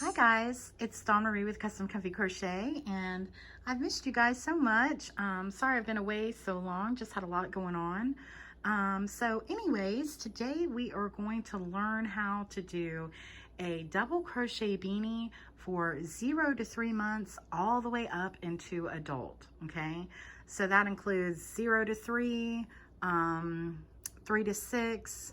Hi guys, it's Dawn Marie with Custom Comfy Crochet, and I've missed you guys so much. Sorry I've been away so long, just had a lot going on. So anyways, today we are going to learn how to do a double crochet beanie for 0 to 3 months all the way up into adult, okay? So that includes 0 to 3, 3 to 6,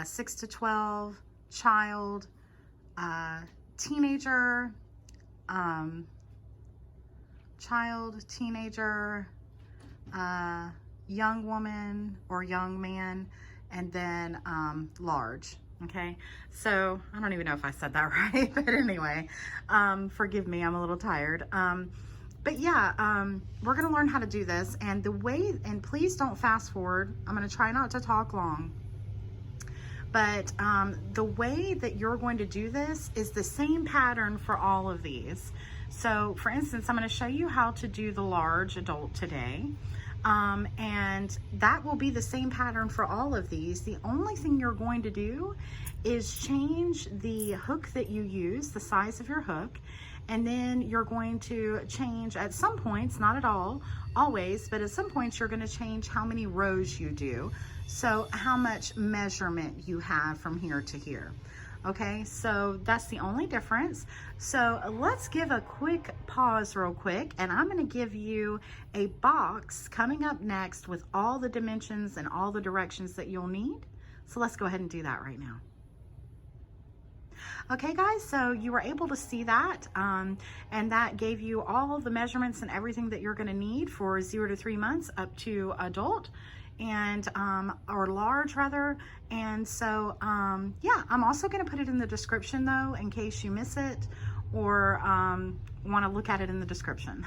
6 to 12, child, teenager, child, teenager, young woman or young man, and then large. Okay, so I don't even know if I said that right, but anyway, forgive me, I'm a little tired. But yeah, we're gonna learn how to do this, and the way, and please don't fast forward. I'm gonna try not to talk long. But the way that you're going to do this is the same pattern for all of these. So for instance, I'm going to show you how to do the large adult today. And that will be the same pattern for all of these. The only thing you're going to do is change the hook that you use, the size of your hook, and then you're going to change at some points, not at all, always, but at some points you're going to change how many rows you do. So how much measurement you have from here to here. Okay, so that's the only difference. So let's give a quick pause real quick, and I'm going to give you a box coming up next with all the dimensions and all the directions that you'll need. So let's go ahead and do that right now. Okay guys, so you were able to see that, and that gave you all the measurements and everything that you're going to need for 0 to 3 months up to adult, and or large rather. And so yeah, I'm also going to put it in the description though, in case you miss it or want to look at it in the description.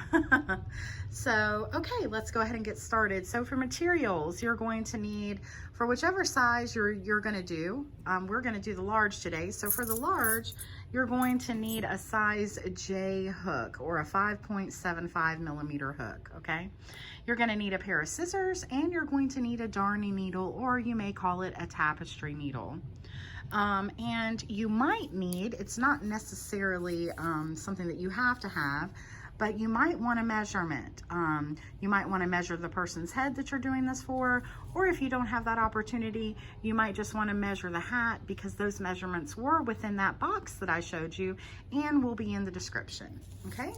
So okay, let's go ahead and get started. So for materials, you're going to need, for whichever size you're going to do, we're going to do the large today. So for the large, you're going to need a size J hook, or a 5.75 millimeter hook. Okay, you're going to need a pair of scissors, and you're going to need a darning needle, or you may call it a tapestry needle. And you might need, it's not necessarily something that you have to have, but you might want a measurement. You might want to measure the person's head that you're doing this for, or if you don't have that opportunity, you might just want to measure the hat, because those measurements were within that box that I showed you and will be in the description. Okay,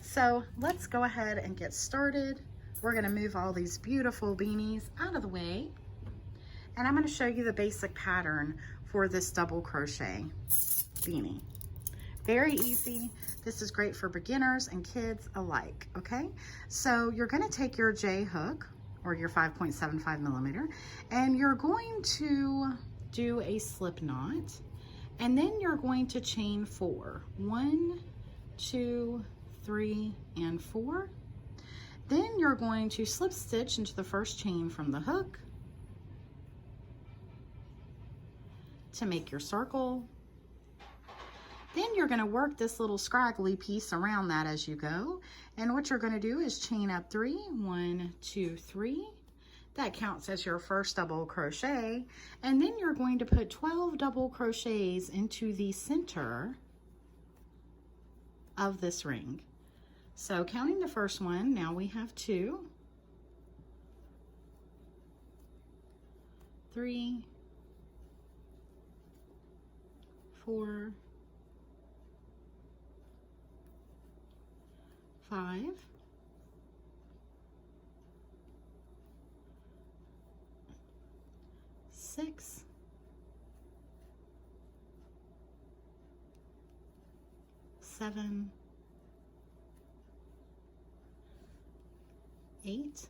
so let's go ahead and get started. We're going to move all these beautiful beanies out of the way, and I'm going to show you the basic pattern for this double crochet beanie. Very easy. This is great for beginners and kids alike. Okay, so you're going to take your J hook, or your 5.75 millimeter, and you're going to do a slip knot, and then you're going to chain 4. 1, 2, 3, and 4. Then you're going to slip stitch into the first chain from the hook to make your circle. Then you're going to work this little scraggly piece around that as you go, and what you're going to do is chain up 3. 1, 2, 3. That counts as your first double crochet, and then you're going to put 12 double crochets into the center of this ring. So counting the first one, now we have 2, 3, 4, 5, 6, 7, 8,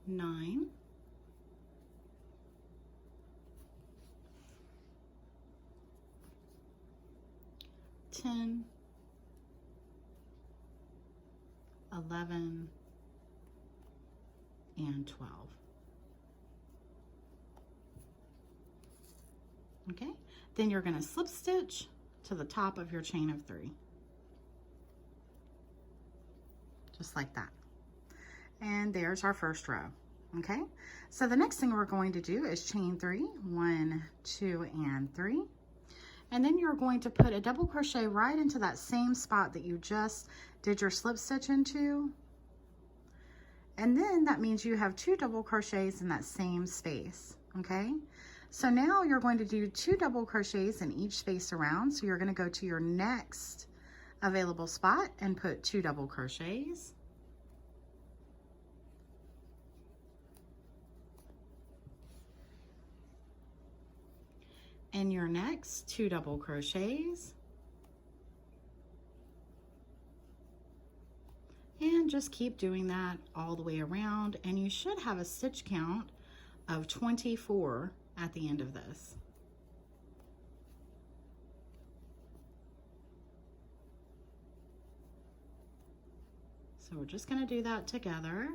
9, 10, 11, and 12. Okay, then you're going to slip stitch to the top of your chain of 3. Just like that. And there's our first row. Okay, so the next thing we're going to do is chain 3, 1, 2, and 3. And then you're going to put a double crochet right into that same spot that you just did your slip stitch into. And then that means you have 2 double crochets in that same space, okay? So now you're going to do 2 double crochets in each space around. So you're going to go to your next available spot and put 2 double crochets. And your next 2 double crochets. And just keep doing that all the way around, and you should have a stitch count of 24 at the end of this. So we're just going to do that together.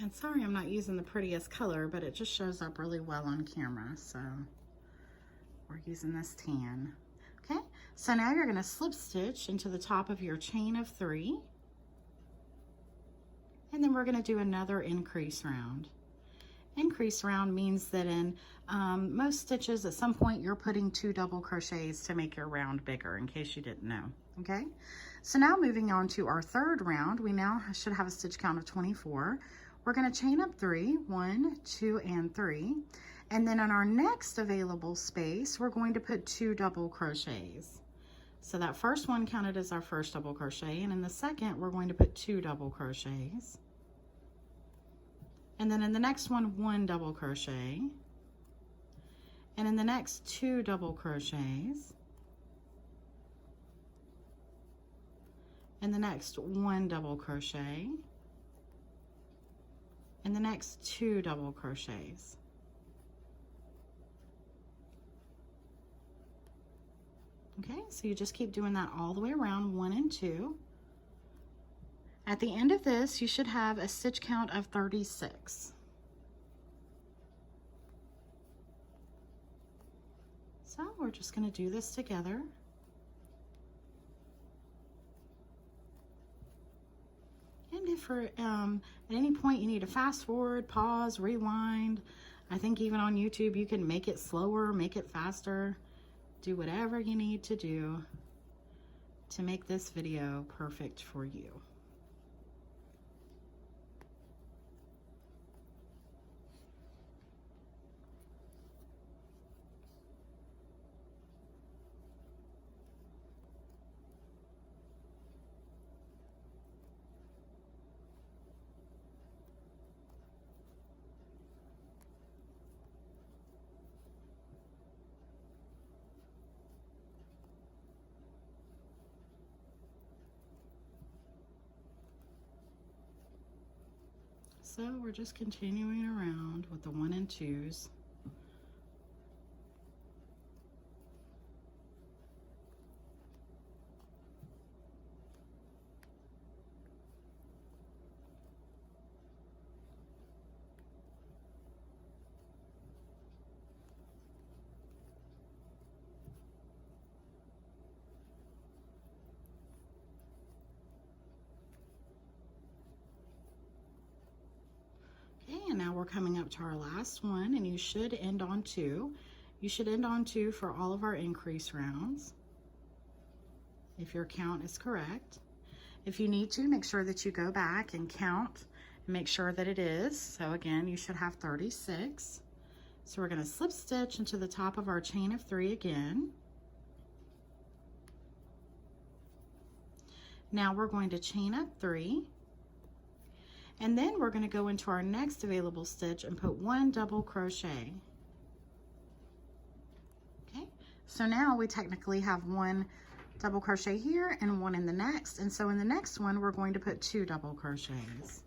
And sorry I'm not using the prettiest color, but it just shows up really well on camera. So we're using this tan. Okay, so now you're going to slip stitch into the top of your chain of 3. And then we're going to do another increase round. Increase round means that in most stitches at some point you're putting 2 double crochets to make your round bigger, in case you didn't know. Okay, so now moving on to our third round, we now should have a stitch count of 24. We're going to chain up 3, 1, 2, and 3. And then in our next available space, we're going to put 2 double crochets. So that first one counted as our first double crochet, and in the second, we're going to put 2 double crochets. And then in the next one, 1 double crochet. And in the next, 2 double crochets. And the next, 1 double crochet. And the next 2 double crochets. Okay, so you just keep doing that all the way around, 1 and 2. At the end of this, you should have a stitch count of 36. So we're just going to do this together. And if at any point you need to fast forward, pause, rewind, I think even on YouTube you can make it slower, make it faster, do whatever you need to do to make this video perfect for you. So we're just continuing around with the 1 and 2s. And now we're coming up to our last one, and you should end on 2. You should end on 2 for all of our increase rounds, if your count is correct. If you need to, make sure that you go back and count Make sure that it is. So again, you should have 36. So we're going to slip stitch into the top of our chain of 3 again. Now we're going to chain up 3, and then we're going to go into our next available stitch and put 1 double crochet. Okay, so now we technically have 1 double crochet here and 1 in the next, and so in the next one we're going to put 2 double crochets.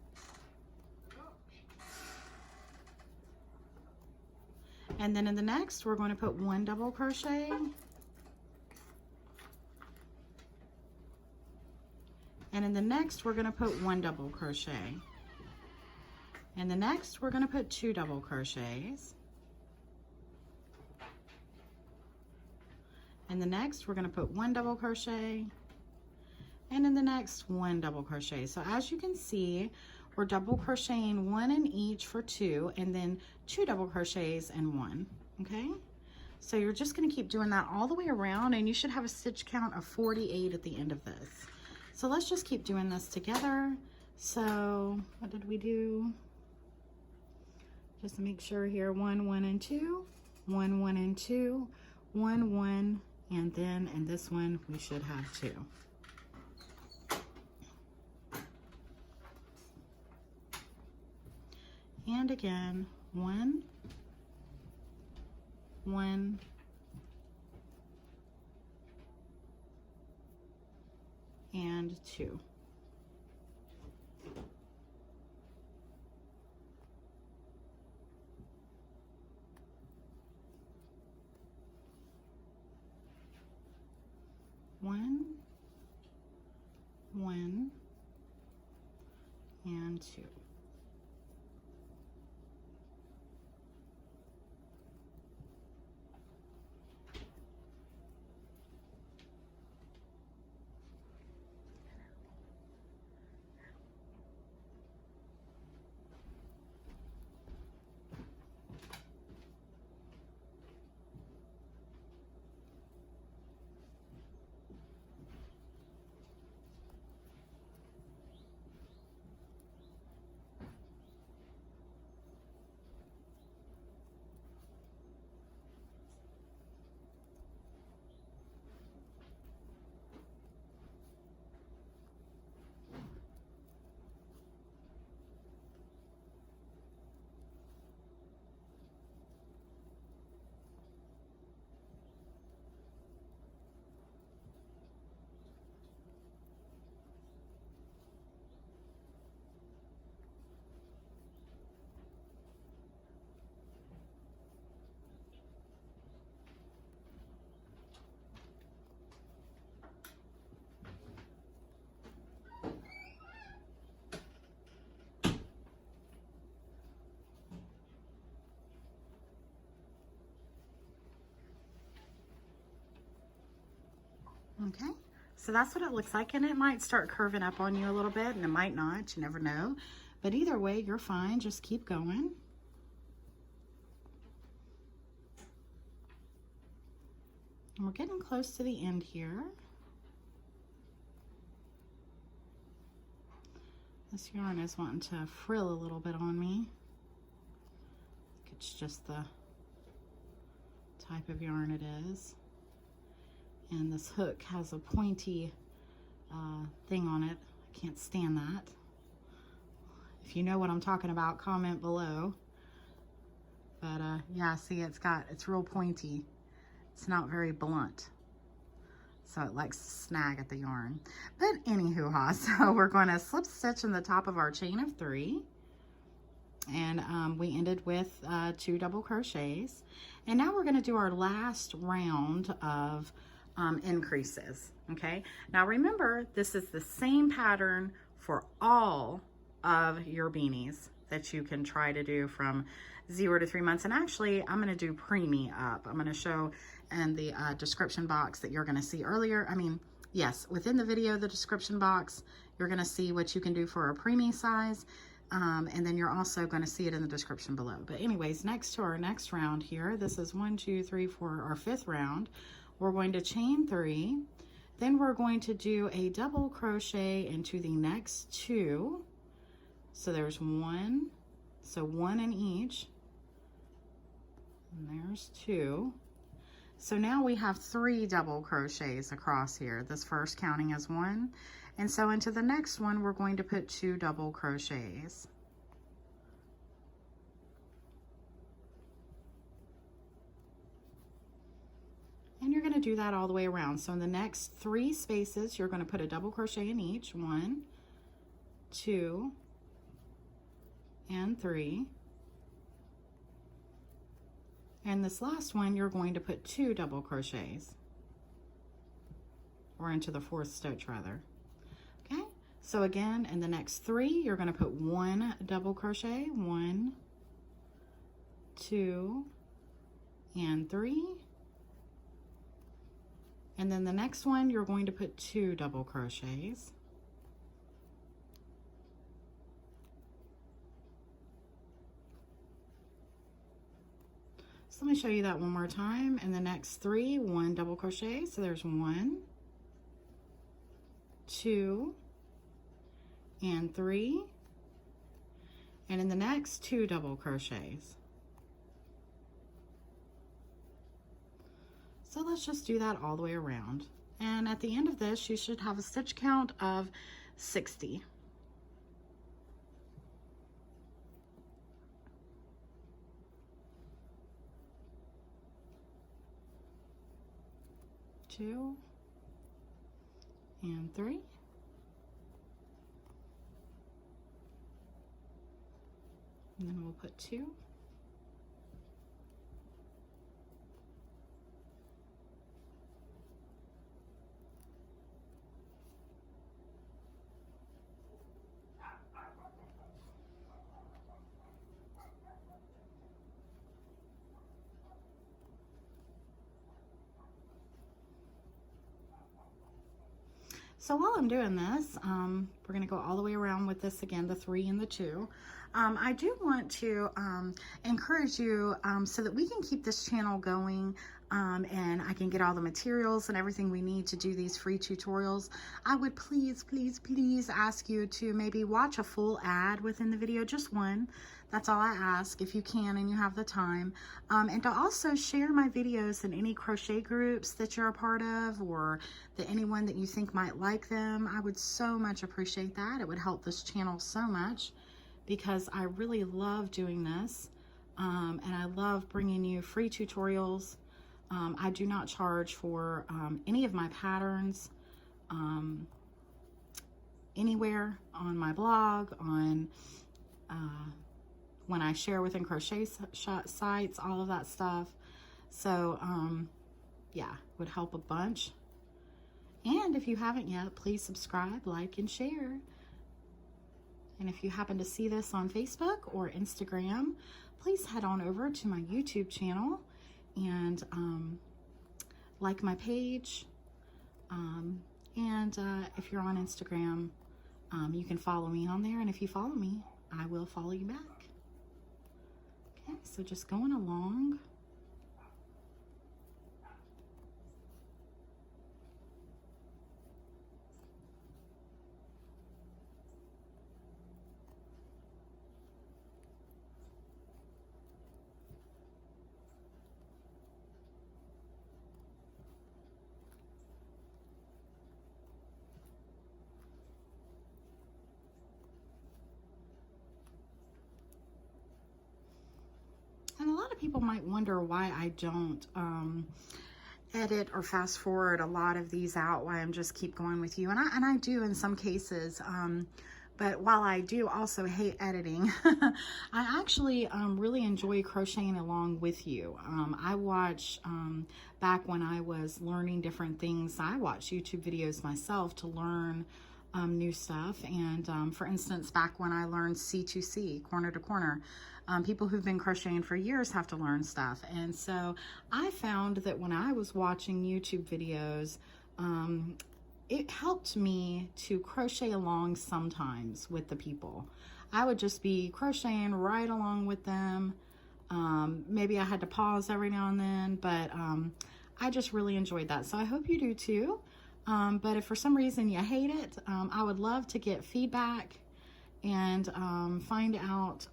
And then in the next we're going to put 1 double crochet, and in the next we're going to put 1 double crochet. In the next we're going to put 2 double crochets. In the next we're going to put 1 double crochet, and in the next 1 double crochet. So as you can see, we're double crocheting 1 in each for 2, and then 2 double crochets and 1. Okay, so you're just going to keep doing that all the way around, and you should have a stitch count of 48 at the end of this. So let's just keep doing this together. So what did we do? Just to make sure here, 1, 1, and 2, 1, 1, and 2, 1, 1, and then in this one we should have 2. And again, 1, 1, and 2. One, 1, and 2. Okay, so that's what it looks like, and it might start curving up on you a little bit, and it might not, you never know. But either way, you're fine, just keep going. And we're getting close to the end here. This yarn is wanting to frill a little bit on me. It's just the type of yarn it is. And this hook has a pointy thing on it. I can't stand that. If you know what I'm talking about, comment below. But yeah, see, it's real pointy. It's not very blunt. So it likes to snag at the yarn. But anywho, so we're going to slip stitch in the top of our chain of 3. And we ended with 2 double crochets. And now we're going to do our last round of increases. Okay, now remember, this is the same pattern for all of your beanies that you can try to do from 0 to 3 months. And actually, I'm going to do preemie up. I'm going to show in the description box that you're going to see earlier. I mean, yes, within the video, the description box, you're going to see what you can do for a preemie size. And then you're also going to see it in the description below. But anyways, next to our next round here, this is 1, 2, 3, 4, our 5th round. We're going to chain 3, then we're going to do a double crochet into the next 2, So there's one, so one in each, and there's two. So now we have 3 double crochets across here, this first counting as 1. And so into the next one, we're going to put 2 double crochets. And you're going to do that all the way around. So in the next 3 spaces, you're going to put a double crochet in each. 1, 2, and 3. And this last one, you're going to put 2 double crochets, or into the 4th stitch rather. Okay, so again, in the next 3, you're going to put 1 double crochet, 1, 2, and 3. And then the next one, you're going to put 2 double crochets. So let me show you that one more time. In the next 3, 1 double crochet. So there's 1, 2, and 3. And in the next 2 double crochets. So let's just do that all the way around. And at the end of this, you should have a stitch count of 60. Two and 3. And then we'll put 2. So while I'm doing this, we're going to go all the way around with this again, the 3 and the 2. I do want to encourage you so that we can keep this channel going and I can get all the materials and everything we need to do these free tutorials. I would please, please, please ask you to maybe watch a full ad within the video, just one. That's all I ask, if you can and you have the time. And to also share my videos in any crochet groups that you're a part of, or that anyone that you think might like them. I would so much appreciate that. It would help this channel so much because I really love doing this. And I love bringing you free tutorials. I do not charge for any of my patterns anywhere on my blog, on when I share within crochet sites, all of that stuff. So yeah, would help a bunch. And if you haven't yet, please subscribe, like, and share. And if you happen to see this on Facebook or Instagram, please head on over to my YouTube channel and like my page. And if you're on Instagram, you can follow me on there. And if you follow me, I will follow you back. Okay, so just going along. And a lot of people might wonder why I don't edit or fast forward a lot of these out, why I'm just keep going with you. And I do in some cases, but while I do also hate editing, I actually really enjoy crocheting along with you. I watch, back when I was learning different things, I watch YouTube videos myself to learn new stuff. And for instance, back when I learned C2C, corner to corner, people who've been crocheting for years have to learn stuff. And so I found that when I was watching YouTube videos, it helped me to crochet along sometimes with the people. I would just be crocheting right along with them. Maybe I had to pause every now and then, but I just really enjoyed that. So I hope you do too. But if for some reason you hate it, I would love to get feedback and find out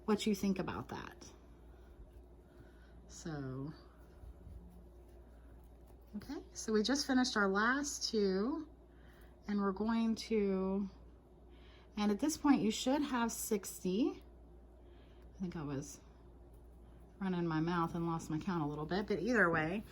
what you think about that. So, okay, so we just finished our last two, and we're going to, and at this point you should have 60. I think I was running my mouth and lost my count a little bit, but either way,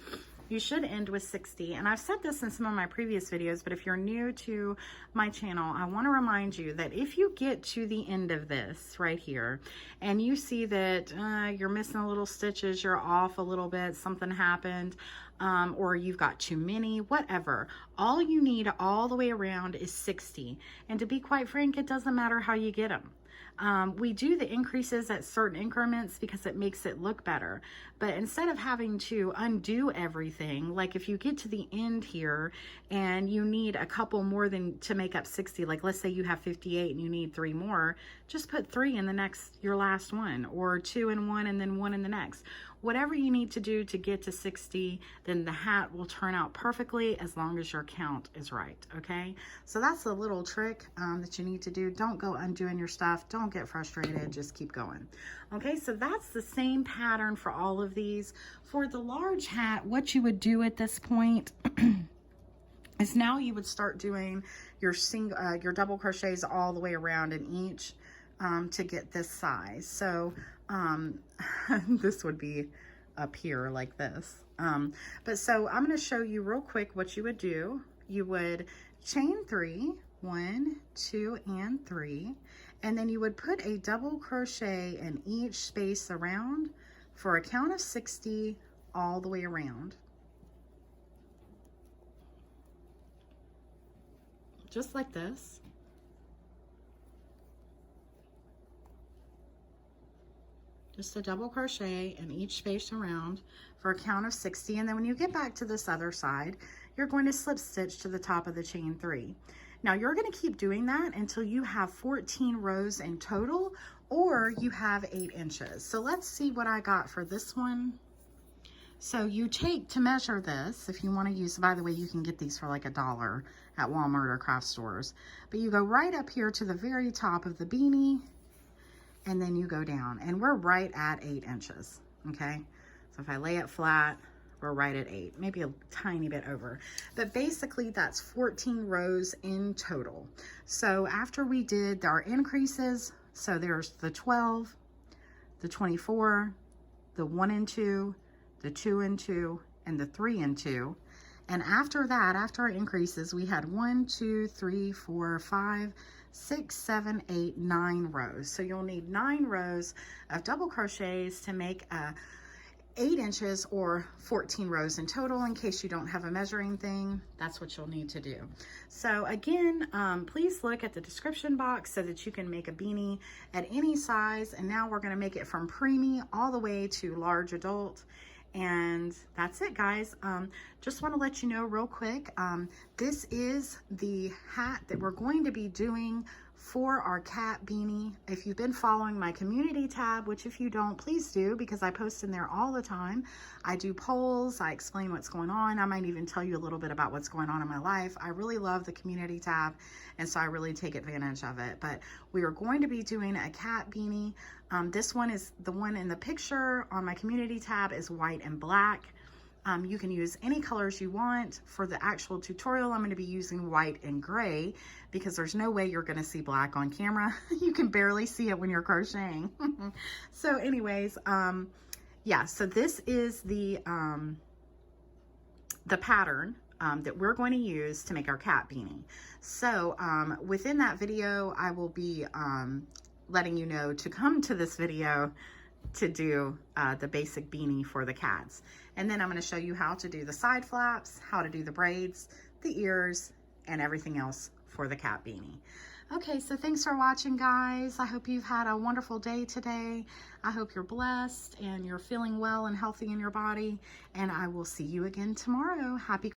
you should end with 60. And I've said this in some of my previous videos, but if you're new to my channel, I want to remind you that if you get to the end of this right here and you see that you're missing a little stitches, you're off a little bit, something happened, or you've got too many, whatever, all you need all the way around is 60. And to be quite frank, it doesn't matter how you get them. We do the increases at certain increments because it makes it look better. But instead of having to undo everything, like if you get to the end here and you need a couple more than to make up 60, like let's say you have 58 and you need 3 more, just put 3 in the next, your last one, or 2 in one and then 1 in the next. Whatever you need to do to get to 60, then the hat will turn out perfectly as long as your count is right, okay? So that's a little trick that you need to do. Don't go undoing your stuff. Don't get frustrated. Just keep going. Okay, so that's the same pattern for all of these. For the large hat, what you would do at this point is now you would start doing your double crochets all the way around in each to get this size. So this would be up here like this. But so I'm going to show you real quick what you would do. You would chain 3, 1, 2, and 3, and then you would put a double crochet in each space around for a count of 60 all the way around. Just like this. Just a double crochet in each space around for a count of 60. And then when you get back to this other side, you're going to slip stitch to the top of the chain 3. Now you're going to keep doing that until you have 14 rows in total, or you have 8 inches. So let's see what I got for this one. So you take, to measure this, if you want to use, by the way, you can get these for like $1 at Walmart or craft stores, but you go right up here to the very top of the beanie, and then you go down, and we're right at 8 inches, okay? So if I lay it flat, we're right at 8, maybe a tiny bit over. But basically that's 14 rows in total. So after we did our increases, so there's the 12, the 24, the 1 and 2, the 2 and 2, and the 3 and 2. And after that, after our increases, we had 1, 2, 3, 4, 5, 6, 7, 8, 9 rows. So you'll need 9 rows of double crochets to make a 8 inches or 14 rows in total. In case you don't have a measuring thing, that's what you'll need to do. So again, please look at the description box so that you can make a beanie at any size. And now we're going to make it from preemie all the way to large adult. And that's it, guys. Just want to let you know real quick, this is the hat that we're going to be doing for our cat beanie. If you've been following my community tab, which if you don't, please do, because I post in there all the time. I do polls, I explain what's going on. I might even tell you a little bit about what's going on in my life. I really love the community tab, and so I really take advantage of it. But we are going to be doing a cat beanie. This one is the one in the picture on my community tab is white and black. You can use any colors you want. For the actual tutorial, I'm going to be using white and gray because there's no way you're going to see black on camera. You can barely see it when you're crocheting. So anyways, yeah, so this is the pattern that we're going to use to make our cat beanie. So within that video, I will be letting you know to come to this video to do the basic beanie for the cats. And then I'm going to show you how to do the side flaps, how to do the braids, the ears, and everything else for the cat beanie. Okay, so thanks for watching, guys. I hope you've had a wonderful day today. I hope you're blessed and you're feeling well and healthy in your body. And I will see you again tomorrow. Happy